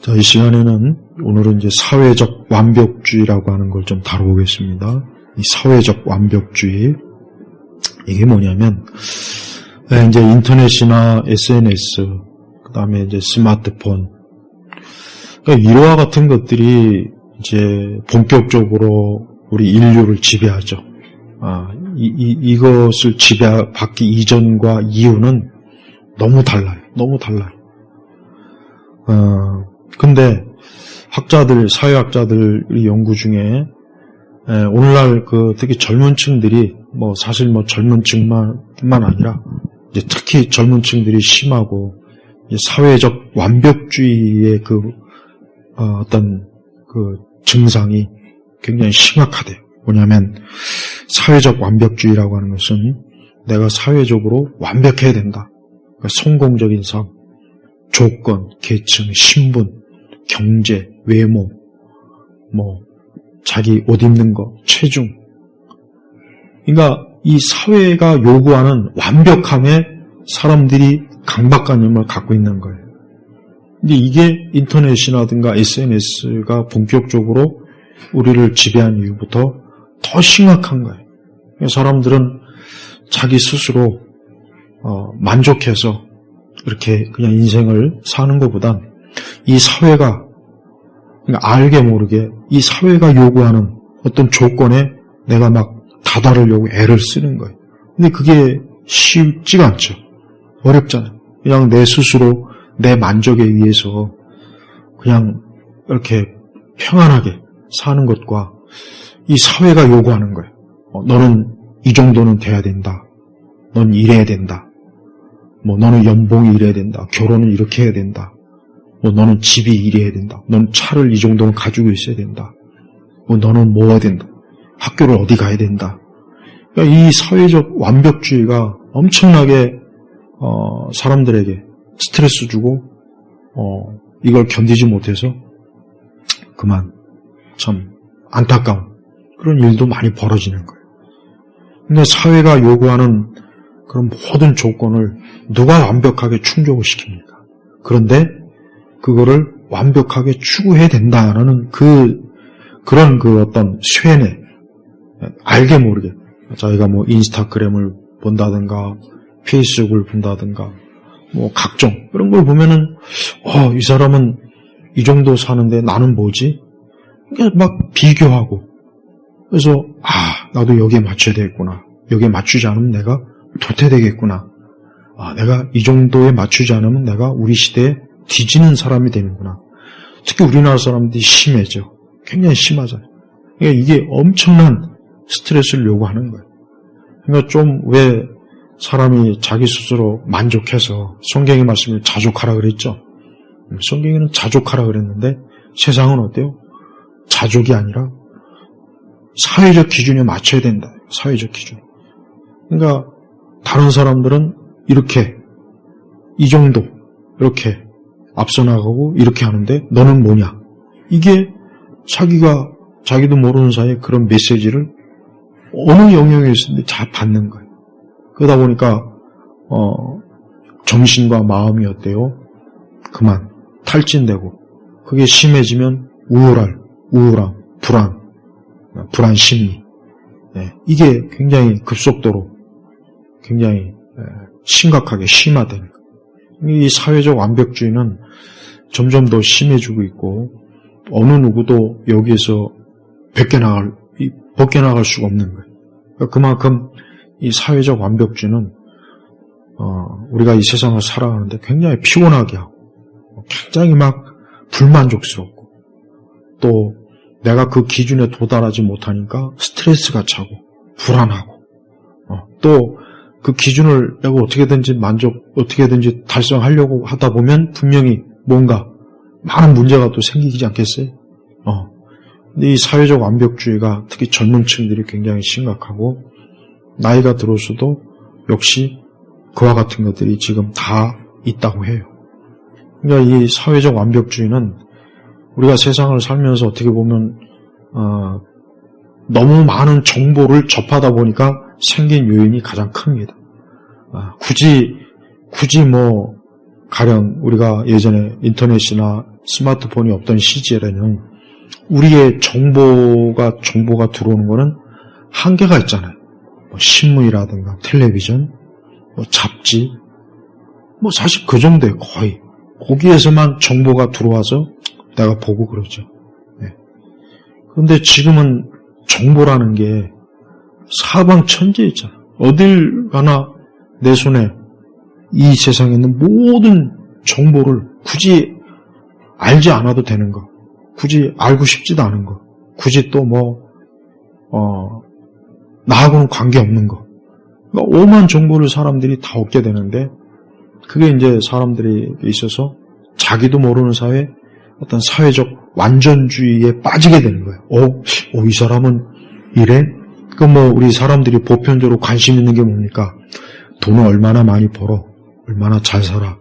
자, 이 시간에는 오늘은 이제 사회적 완벽주의라고 하는 걸 좀 다뤄보겠습니다. 이 사회적 완벽주의, 이게 뭐냐면, 이제 인터넷이나 SNS, 그 다음에 이제 스마트폰, 그러니까 이와 같은 것들이 이제 본격적으로 우리 인류를 지배하죠. 이것을 지배받기 이전과 이후는 너무 달라요. 너무 달라요. 근데 학자들, 사회학자들 연구 중에 오늘날 특히 젊은 층들이 사실 젊은 층만 아니라 이제 특히 젊은 층들이 심하고 사회적 완벽주의의 어떤 증상이 굉장히 심각하대요. 뭐냐면 사회적 완벽주의라고 하는 것은 내가 사회적으로 완벽해야 된다. 그러니까 성공적인 삶, 조건, 계층, 신분, 경제, 외모, 자기 옷 입는 거, 체중. 그러니까 이 사회가 요구하는 완벽함에 사람들이 강박관념을 갖고 있는 거예요. 근데 이게 인터넷이라든가 SNS가 본격적으로 우리를 지배한 이후부터 더 심각한 거예요. 사람들은 자기 스스로 만족해서 이렇게 그냥 인생을 사는 것보단 이 사회가, 그러니까 알게 모르게 이 사회가 요구하는 어떤 조건에 내가 막 다다르려고 애를 쓰는 거예요. 근데 그게 쉽지가 않죠. 어렵잖아요. 그냥 내 스스로 내 만족에 의해서 그냥 이렇게 평안하게 사는 것과 이 사회가 요구하는 거예요. 너는 이 정도는 돼야 된다. 넌 이래야 된다. 너는 연봉이 이래야 된다. 결혼은 이렇게 해야 된다. 너는 집이 이래야 된다. 넌 차를 이 정도는 가지고 있어야 된다. 너는 뭐 해야 된다. 학교를 어디 가야 된다. 그러니까 이 사회적 완벽주의가 엄청나게 사람들에게 스트레스 주고 이걸 견디지 못해서 그만 참 안타까운 그런 일도 많이 벌어지는 거예요. 그러니까 사회가 요구하는 그런 모든 조건을 누가 완벽하게 충족을 시킵니까? 그런데 그거를 완벽하게 추구해야 된다라는 그런 어떤 쇠뇌, 알게 모르게 자기가 인스타그램을 본다든가 페이스북을 본다든가 각종 그런 걸 보면은 이 사람은 이 정도 사는데 나는 뭐지? 그냥 막 비교하고 그래서 나도 여기에 맞춰야 되겠구나. 여기에 맞추지 않으면 내가 도태되겠구나. 내가 이 정도에 맞추지 않으면 내가 우리 시대에 뒤지는 사람이 되는구나. 특히 우리나라 사람들이 심해져. 굉장히 심하잖아요. 그러니까 이게 엄청난 스트레스를 요구하는 거예요. 그러니까 좀 왜 사람이 자기 스스로 만족해서 성경의 말씀을 자족하라 그랬죠. 성경에는 자족하라 그랬는데 세상은 어때요? 자족이 아니라 사회적 기준에 맞춰야 된다. 사회적 기준. 그러니까 다른 사람들은 이렇게 이 정도 이렇게 앞서 나가고 이렇게 하는데 너는 뭐냐? 이게 자기도 모르는 사이에 그런 메시지를 어느 영역에서든지 다 받는 거예요. 그러다 보니까 정신과 마음이 어때요? 그만 탈진되고 그게 심해지면 우울함, 불안 심리. 이게 굉장히 급속도로 굉장히 심각하게 심화되는 거예요. 이 사회적 완벽주의는 점점 더 심해지고 있고 어느 누구도 여기에서 벗겨나갈 수가 없는 거예요. 그만큼 이 사회적 완벽주의는 우리가 이 세상을 살아가는데 굉장히 피곤하게 하고 굉장히 막 불만족스럽고 또 내가 그 기준에 도달하지 못하니까 스트레스가 차고 불안하고 또 그 기준을 내가 어떻게든지 달성하려고 하다 보면 분명히 뭔가 많은 문제가 또 생기지 않겠어요? 근데 이 사회적 완벽주의가 특히 젊은 층들이 굉장히 심각하고 나이가 들어서도 역시 그와 같은 것들이 지금 다 있다고 해요. 그러니까 이 사회적 완벽주의는 우리가 세상을 살면서 어떻게 보면 너무 많은 정보를 접하다 보니까 생긴 요인이 가장 큽니다. 굳이 가령 우리가 예전에 인터넷이나 스마트폰이 없던 시절에는 우리의 정보가 들어오는 거는 한계가 있잖아요. 뭐 신문이라든가 텔레비전, 뭐 잡지, 뭐 사실 그 정도예요. 거의. 거기에서만 정보가 들어와서 내가 보고 그러죠. 네. 그런데 지금은 정보라는 게 사방천지에 있잖아. 어딜 가나 내 손에 이 세상에 있는 모든 정보를 굳이 알지 않아도 되는 거, 굳이 알고 싶지도 않은 거, 굳이 또 나하고는 관계없는 거. 그러니까 오만 정보를 사람들이 다 얻게 되는데, 그게 이제 사람들이 있어서 자기도 모르는 사회, 어떤 사회적 완전주의에 빠지게 되는 거예요. 이 사람은 이래? 우리 사람들이 보편적으로 관심 있는 게 뭡니까? 돈을 얼마나 많이 벌어? 얼마나 잘 살아?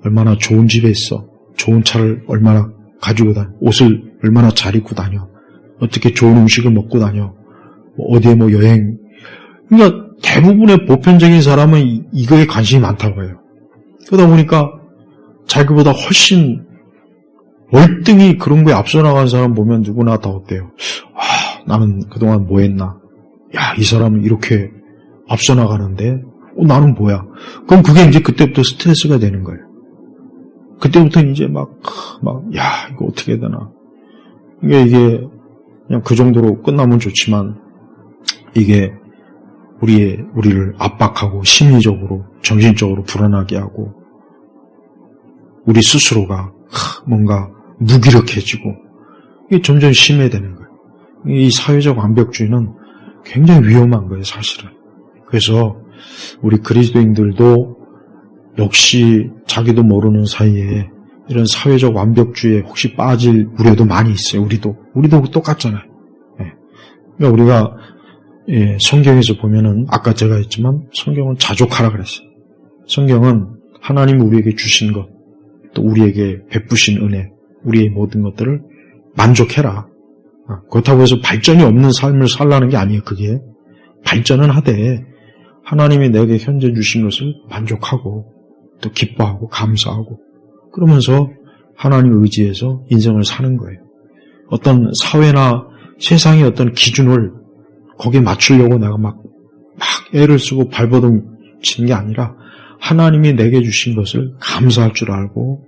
얼마나 좋은 집에 있어? 좋은 차를 얼마나 가지고 다녀? 옷을 얼마나 잘 입고 다녀? 어떻게 좋은 음식을 먹고 다녀? 어디에 여행? 그러니까 대부분의 보편적인 사람은 이거에 관심이 많다고 해요. 그러다 보니까 자기보다 훨씬 월등히 그런 거에 앞서 나간 사람 보면 누구나 다 어때요? 나는 그동안 뭐 했나? 이 사람은 이렇게 앞서 나가는데, 나는 뭐야? 그럼 그게 이제 그때부터 스트레스가 되는 거예요. 그때부터 이제 이거 어떻게 해야 되나. 이게 그냥 그 정도로 끝나면 좋지만, 이게 우리를 압박하고 심리적으로, 정신적으로 불안하게 하고, 우리 스스로가 뭔가 무기력해지고, 이게 점점 심해지는 거예요. 이 사회적 완벽주의는 굉장히 위험한 거예요, 사실은. 그래서 우리 그리스도인들도 역시 자기도 모르는 사이에 이런 사회적 완벽주의에 혹시 빠질 우려도 많이 있어요. 우리도 똑같잖아요. 그러니까 우리가 성경에서 보면은 아까 제가 했지만 성경은 자족하라 그랬어요. 성경은 하나님 우리에게 주신 것, 또 우리에게 베푸신 은혜, 우리의 모든 것들을 만족해라. 그렇다고 해서 발전이 없는 삶을 살라는 게 아니에요. 그게 발전은 하되 하나님이 내게 현재 주신 것을 만족하고 또 기뻐하고 감사하고 그러면서 하나님을 의지해서 인생을 사는 거예요. 어떤 사회나 세상의 어떤 기준을 거기에 맞추려고 내가 막 애를 쓰고 발버둥 치는 게 아니라 하나님이 내게 주신 것을 감사할 줄 알고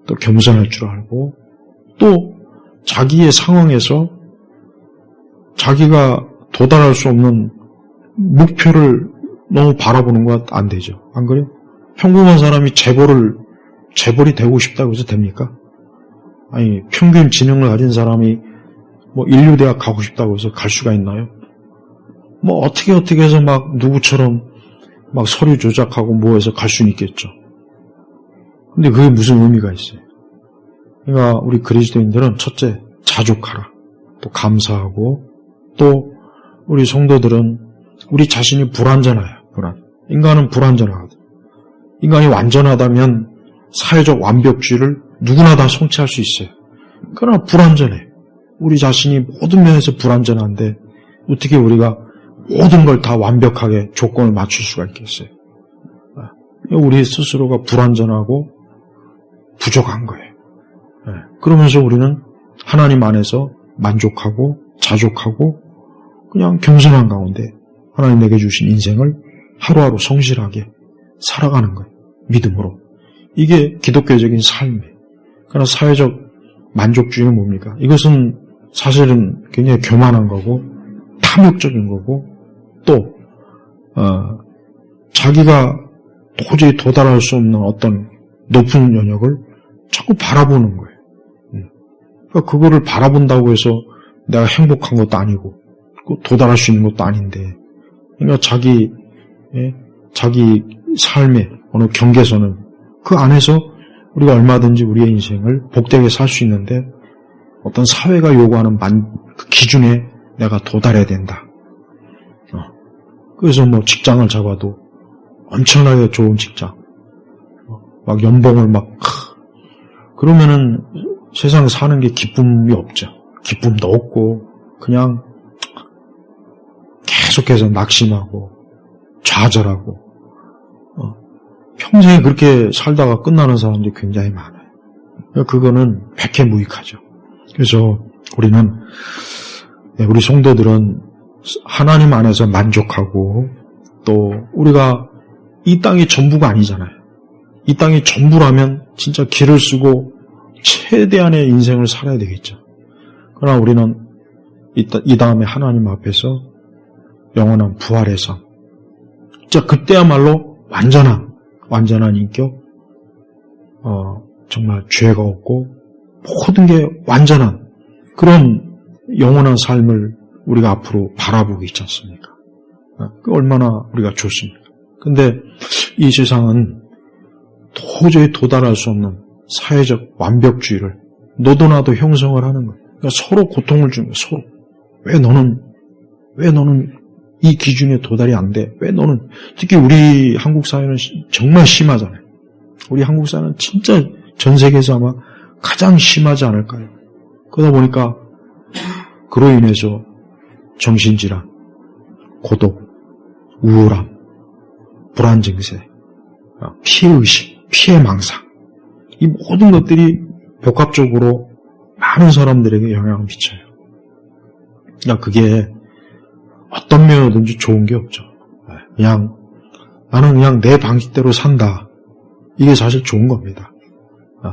또 겸손할 줄 알고 또 자기의 상황에서 자기가 도달할 수 없는 목표를 너무 바라보는 것 안 되죠. 안 그래요? 평범한 사람이 재벌이 되고 싶다고 해서 됩니까? 아니, 평균 지능을 가진 사람이 인류대학 가고 싶다고 해서 갈 수가 있나요? 어떻게 해서 누구처럼 서류 조작하고 해서 갈 수는 있겠죠. 근데 그게 무슨 의미가 있어요? 그러니까 우리 그리스도인들은 첫째, 자족하라. 또 감사하고 또 우리 성도들은 우리 자신이 불완전해요. 인간은 불완전하거든. 인간이 완전하다면 사회적 완벽주의를 누구나 다 성취할 수 있어요. 그러나 불완전해. 우리 자신이 모든 면에서 불완전한데 어떻게 우리가 모든 걸 다 완벽하게 조건을 맞출 수가 있겠어요? 우리 스스로가 불완전하고 부족한 거예요. 그러면서 우리는 하나님 안에서 만족하고 자족하고 그냥 겸손한 가운데 하나님 내게 주신 인생을 하루하루 성실하게 살아가는 거예요. 믿음으로. 이게 기독교적인 삶이에요. 그러나 사회적 만족주의는 뭡니까? 이것은 사실은 굉장히 교만한 거고 탐욕적인 거고 또 자기가 도저히 도달할 수 없는 어떤 높은 영역을 자꾸 바라보는 거예요. 그러니까 그거를 바라본다고 해서 내가 행복한 것도 아니고 도달할 수 있는 것도 아닌데 그러니까 자기 삶의 어느 경계선은 그 안에서 우리가 얼마든지 우리의 인생을 복되게 살 수 있는데 어떤 사회가 요구하는 그 기준에 내가 도달해야 된다. 그래서 직장을 잡아도 엄청나게 좋은 직장, 연봉을 그러면은 세상에 사는 게 기쁨이 없죠. 기쁨도 없고 그냥 계속해서 낙심하고 좌절하고 평생에 그렇게 살다가 끝나는 사람들이 굉장히 많아요. 그거는 백해무익하죠. 그래서 우리는, 우리 성도들은 하나님 안에서 만족하고, 또 우리가 이 땅이 전부가 아니잖아요. 이 땅이 전부라면 진짜 길을 쓰고 최대한의 인생을 살아야 되겠죠. 그러나 우리는 이 다음에 하나님 앞에서 영원한 부활의 삶, 진짜 그때야말로 완전한 인격, 정말 죄가 없고 모든 게 완전한 그런 영원한 삶을 우리가 앞으로 바라보고 있지 않습니까? 얼마나 우리가 좋습니까? 근데 이 세상은 도저히 도달할 수 없는 사회적 완벽주의를 너도 나도 형성을 하는 거예요. 그러니까 서로 고통을 주는 거예요. 서로. 왜 너는 이 기준에 도달이 안 돼? 왜 너는, 특히 우리 한국 사회는 정말 심하잖아요. 우리 한국 사회는 진짜 전 세계에서 아마 가장 심하지 않을까요? 그러다 보니까 그로 인해서 정신질환, 고독, 우울함, 불안 증세, 피해의식, 피해망상, 이 모든 것들이 복합적으로 많은 사람들에게 영향을 미쳐요. 그러니까 그게 어떤 면이든지 좋은 게 없죠. 나는 그냥 내 방식대로 산다. 이게 사실 좋은 겁니다.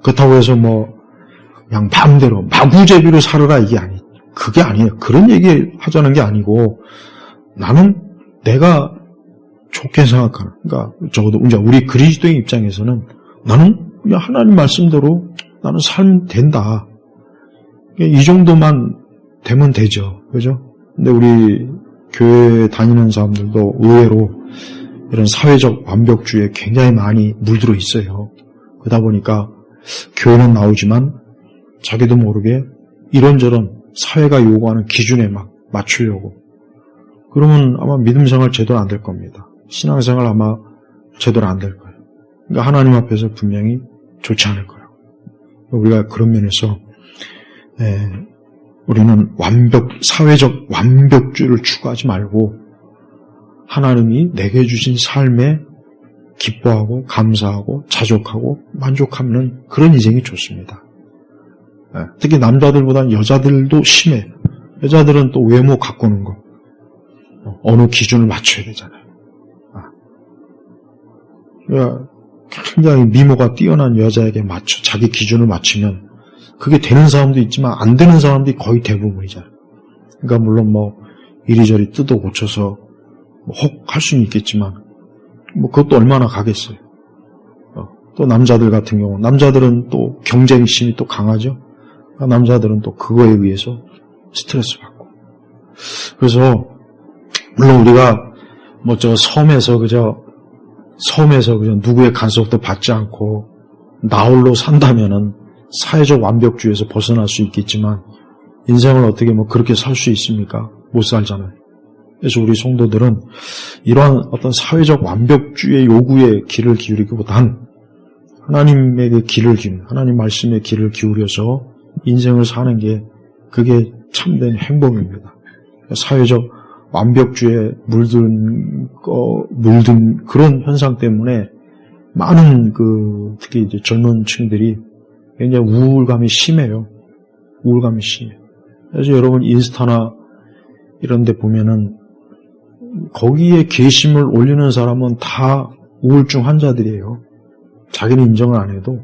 그렇다고 해서 그냥 마음대로, 마구제비로 살아라 그게 아니에요. 그런 얘기 하자는 게 아니고, 나는 내가 좋게 생각하는, 그러니까 적어도 우리 그리스도인 입장에서는 나는 그냥 하나님 말씀대로 나는 살면 된다. 이 정도만 되면 되죠. 그죠? 근데 우리 교회 다니는 사람들도 의외로 이런 사회적 완벽주의에 굉장히 많이 물들어 있어요. 그러다 보니까 교회는 나오지만 자기도 모르게 이런저런 사회가 요구하는 기준에 막 맞추려고. 그러면 아마 믿음 생활 제대로 안 될 겁니다. 신앙생활 아마 제대로 안 될 거예요. 그러니까 하나님 앞에서 분명히 좋지 않을 거예요. 우리가 그런 면에서 우리는 사회적 완벽주의를 추구하지 말고 하나님이 내게 주신 삶에 기뻐하고 감사하고 자족하고 만족하는 그런 인생이 좋습니다. 특히 남자들보다는 여자들도 심해요. 여자들은 또 외모 가꾸는 거, 어느 기준을 맞춰야 되잖아요. 그러니까 굉장히 미모가 뛰어난 여자에게 자기 기준을 맞추면 그게 되는 사람도 있지만 안 되는 사람들이 거의 대부분이잖아요. 그러니까 물론 이리저리 뜯어 고쳐서 혹 할 수는 있겠지만 그것도 얼마나 가겠어요. 또 남자들 같은 경우, 남자들은 또 경쟁심이 또 강하죠. 그러니까 남자들은 또 그거에 의해서 스트레스 받고. 그래서 물론 우리가 섬에서 그저 누구의 간섭도 받지 않고 나홀로 산다면은 사회적 완벽주의에서 벗어날 수 있겠지만 인생을 어떻게 그렇게 살 수 있습니까? 못 살잖아요. 그래서 우리 성도들은 이러한 어떤 사회적 완벽주의의 요구에 귀를 기울이기보단 하나님에게 하나님 말씀에 귀를 기울여서 인생을 사는 게 그게 참된 행복입니다. 사회적 완벽주의에 물든 그런 현상 때문에 많은 특히 이제 젊은 층들이 굉장히 우울감이 심해요. 우울감이 심해요. 그래서 여러분 인스타나 이런 데 보면은 거기에 게시물 올리는 사람은 다 우울증 환자들이에요. 자기는 인정을 안 해도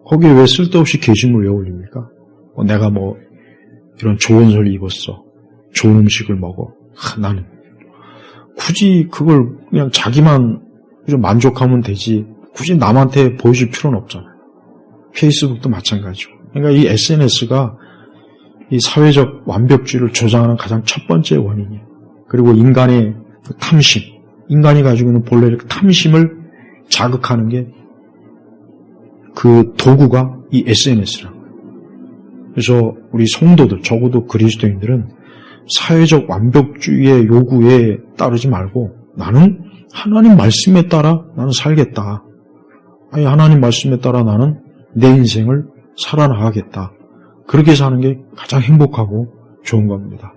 거기에 왜 쓸데없이 게시물 왜 올립니까? 내가 이런 좋은 옷을 입었어. 좋은 음식을 먹어. 나는 굳이 그걸 그냥 자기만 좀 만족하면 되지 굳이 남한테 보여줄 필요는 없잖아요. 페이스북도 마찬가지고. 그러니까 이 SNS가 이 사회적 완벽주의를 조장하는 가장 첫 번째 원인이에요. 그리고 인간의 그 탐심, 인간이 가지고 있는 본래 그 탐심을 자극하는 게 그 도구가 이 SNS라는 거예요. 그래서 우리 성도들, 적어도 그리스도인들은 사회적 완벽주의의 요구에 따르지 말고 나는 하나님 말씀에 따라 나는 살겠다. 아니 하나님 말씀에 따라 나는 내 인생을 살아나가겠다. 그렇게 사는 게 가장 행복하고 좋은 겁니다.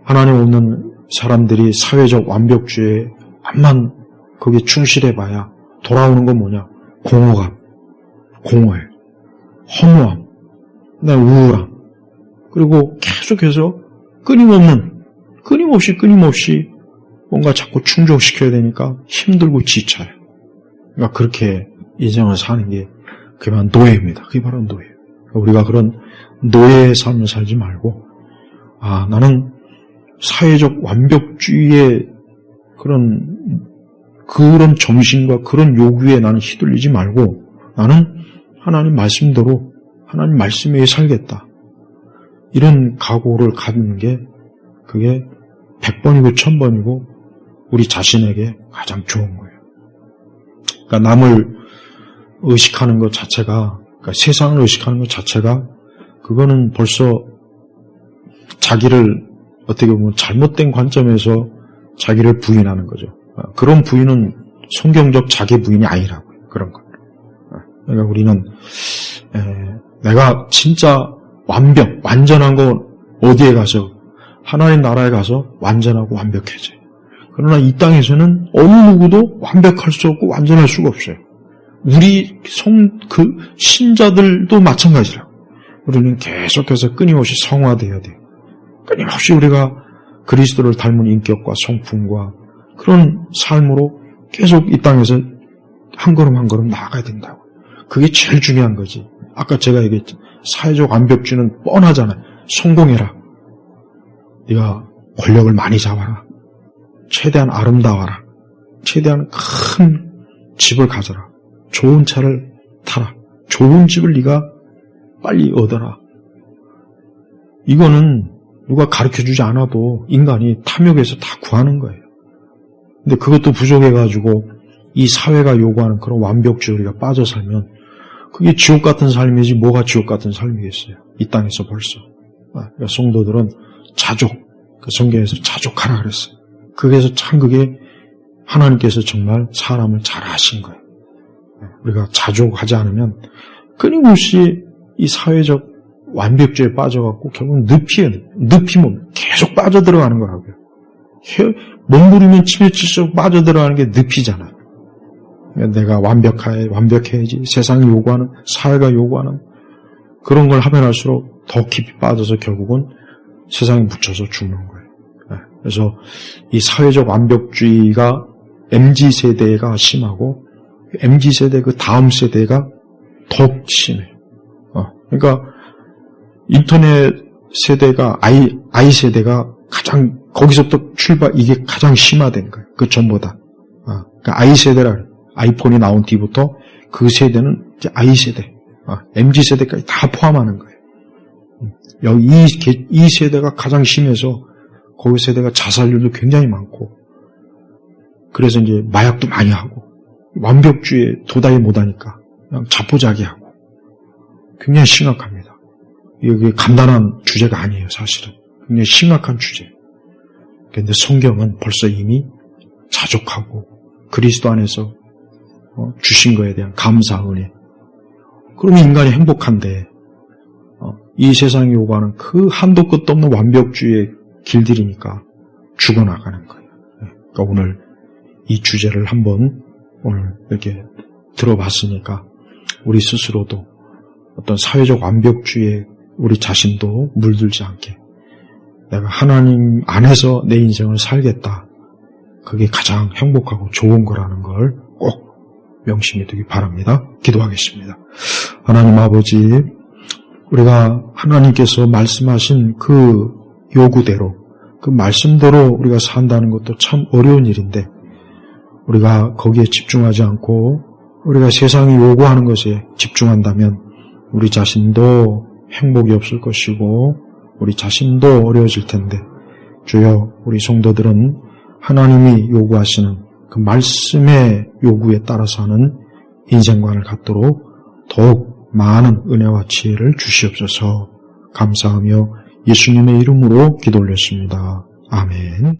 하나님 없는 사람들이 사회적 완벽주의에 암만 거기에 충실해봐야 돌아오는 건 뭐냐? 공허감, 공허해. 허무함, 우울함, 그리고 계속해서 끊임없이 뭔가 자꾸 충족시켜야 되니까 힘들고 지쳐요. 그러니까 그렇게 인생을 사는 게 그게 바로 노예입니다. 그게 바로 노예예요. 우리가 그런 노예의 삶을 살지 말고, 나는 사회적 완벽주의의 그런 정신과 그런 요구에 나는 휘둘리지 말고, 나는 하나님 말씀대로 하나님 말씀에 살겠다. 이런 각오를 갖는 게 그게 100번이고 1000번이고 우리 자신에게 가장 좋은 거예요. 그러니까 남을 의식하는 것 자체가, 그러니까 세상을 의식하는 것 자체가 그거는 벌써 자기를 어떻게 보면 잘못된 관점에서 자기를 부인하는 거죠. 그런 부인은 성경적 자기 부인이 아니라고요. 그런 거. 그러니까 우리는 내가 진짜 완전한 거 어디에 가서 하나님 나라에 가서 완전하고 완벽해져요. 그러나 이 땅에서는 어느 누구도 완벽할 수 없고 완전할 수가 없어요. 우리 신자들도 마찬가지라고. 우리는 계속해서 끊임없이 성화되어야 돼요. 끊임없이 우리가 그리스도를 닮은 인격과 성품과 그런 삶으로 계속 이 땅에서 한 걸음 한 걸음 나아가야 된다고. 그게 제일 중요한 거지. 아까 제가 얘기했죠. 사회적 완벽주의는 뻔하잖아요. 성공해라. 네가 권력을 많이 잡아라. 최대한 아름다워라. 최대한 큰 집을 가져라. 좋은 차를 타라. 좋은 집을 네가 빨리 얻어라. 이거는 누가 가르쳐주지 않아도 인간이 탐욕에서 다 구하는 거예요. 근데 그것도 부족해가지고 이 사회가 요구하는 그런 완벽주의가 빠져 살면 그게 지옥 같은 삶이지 뭐가 지옥 같은 삶이겠어요. 이 땅에서 벌써. 그러니까 성도들은 자족, 그 성경에서 자족하라 그랬어요. 그래서 참 그게 하나님께서 정말 사람을 잘 하신 거예요. 우리가 자족하지 않으면 끊임없이 이 사회적 완벽주의에 빠져갖고 결국 늪이면 계속 빠져들어가는 거라고요. 몸부리면 치매칠수록 빠져들어가는 게 늪이잖아요. 내가 완벽해야지. 세상이 요구하는, 사회가 요구하는 그런 걸 하면 할수록 더 깊이 빠져서 결국은 세상에 묻혀서 죽는 거예요. 그래서 이 사회적 완벽주의가 MZ세대가 심하고 MZ세대 그 다음 세대가 더욱 심해요. 그러니까 인터넷 세대가 I 세대가 가장 거기서부터 이게 가장 심화된 거예요. 그 전보다. 그러니까 I 세대라 아이폰이 나온 뒤부터 그 세대는 이제 I세대, MZ세대까지 다 포함하는 거예요. 여기 이 세대가 가장 심해서 거기 세대가 자살률도 굉장히 많고 그래서 이제 마약도 많이 하고 완벽주의에 도달이 못하니까 그냥 자포자기하고 굉장히 심각합니다. 이게 간단한 주제가 아니에요, 사실은. 굉장히 심각한 주제. 그런데 성경은 벌써 이미 자족하고 그리스도 안에서 주신 거에 대한 감사, 은혜. 그러면 인간이 행복한데 이 세상이 요구하는 그 한도 끝도 없는 완벽주의의 길들이니까 죽어나가는 거예요. 그러니까 오늘 이 주제를 한번 오늘 이렇게 들어봤으니까 우리 스스로도 어떤 사회적 완벽주의에 우리 자신도 물들지 않게 내가 하나님 안에서 내 인생을 살겠다. 그게 가장 행복하고 좋은 거라는 걸 꼭 명심해 두기 바랍니다. 기도하겠습니다. 하나님 아버지, 우리가 하나님께서 말씀하신 그 요구대로, 그 말씀대로 우리가 산다는 것도 참 어려운 일인데 우리가 거기에 집중하지 않고 우리가 세상이 요구하는 것에 집중한다면 우리 자신도 행복이 없을 것이고 우리 자신도 어려워질 텐데 주여 우리 성도들은 하나님이 요구하시는 그 말씀의 요구에 따라서 하는 인생관을 갖도록 더욱 많은 은혜와 지혜를 주시옵소서. 감사하며 예수님의 이름으로 기도 올렸습니다. 아멘.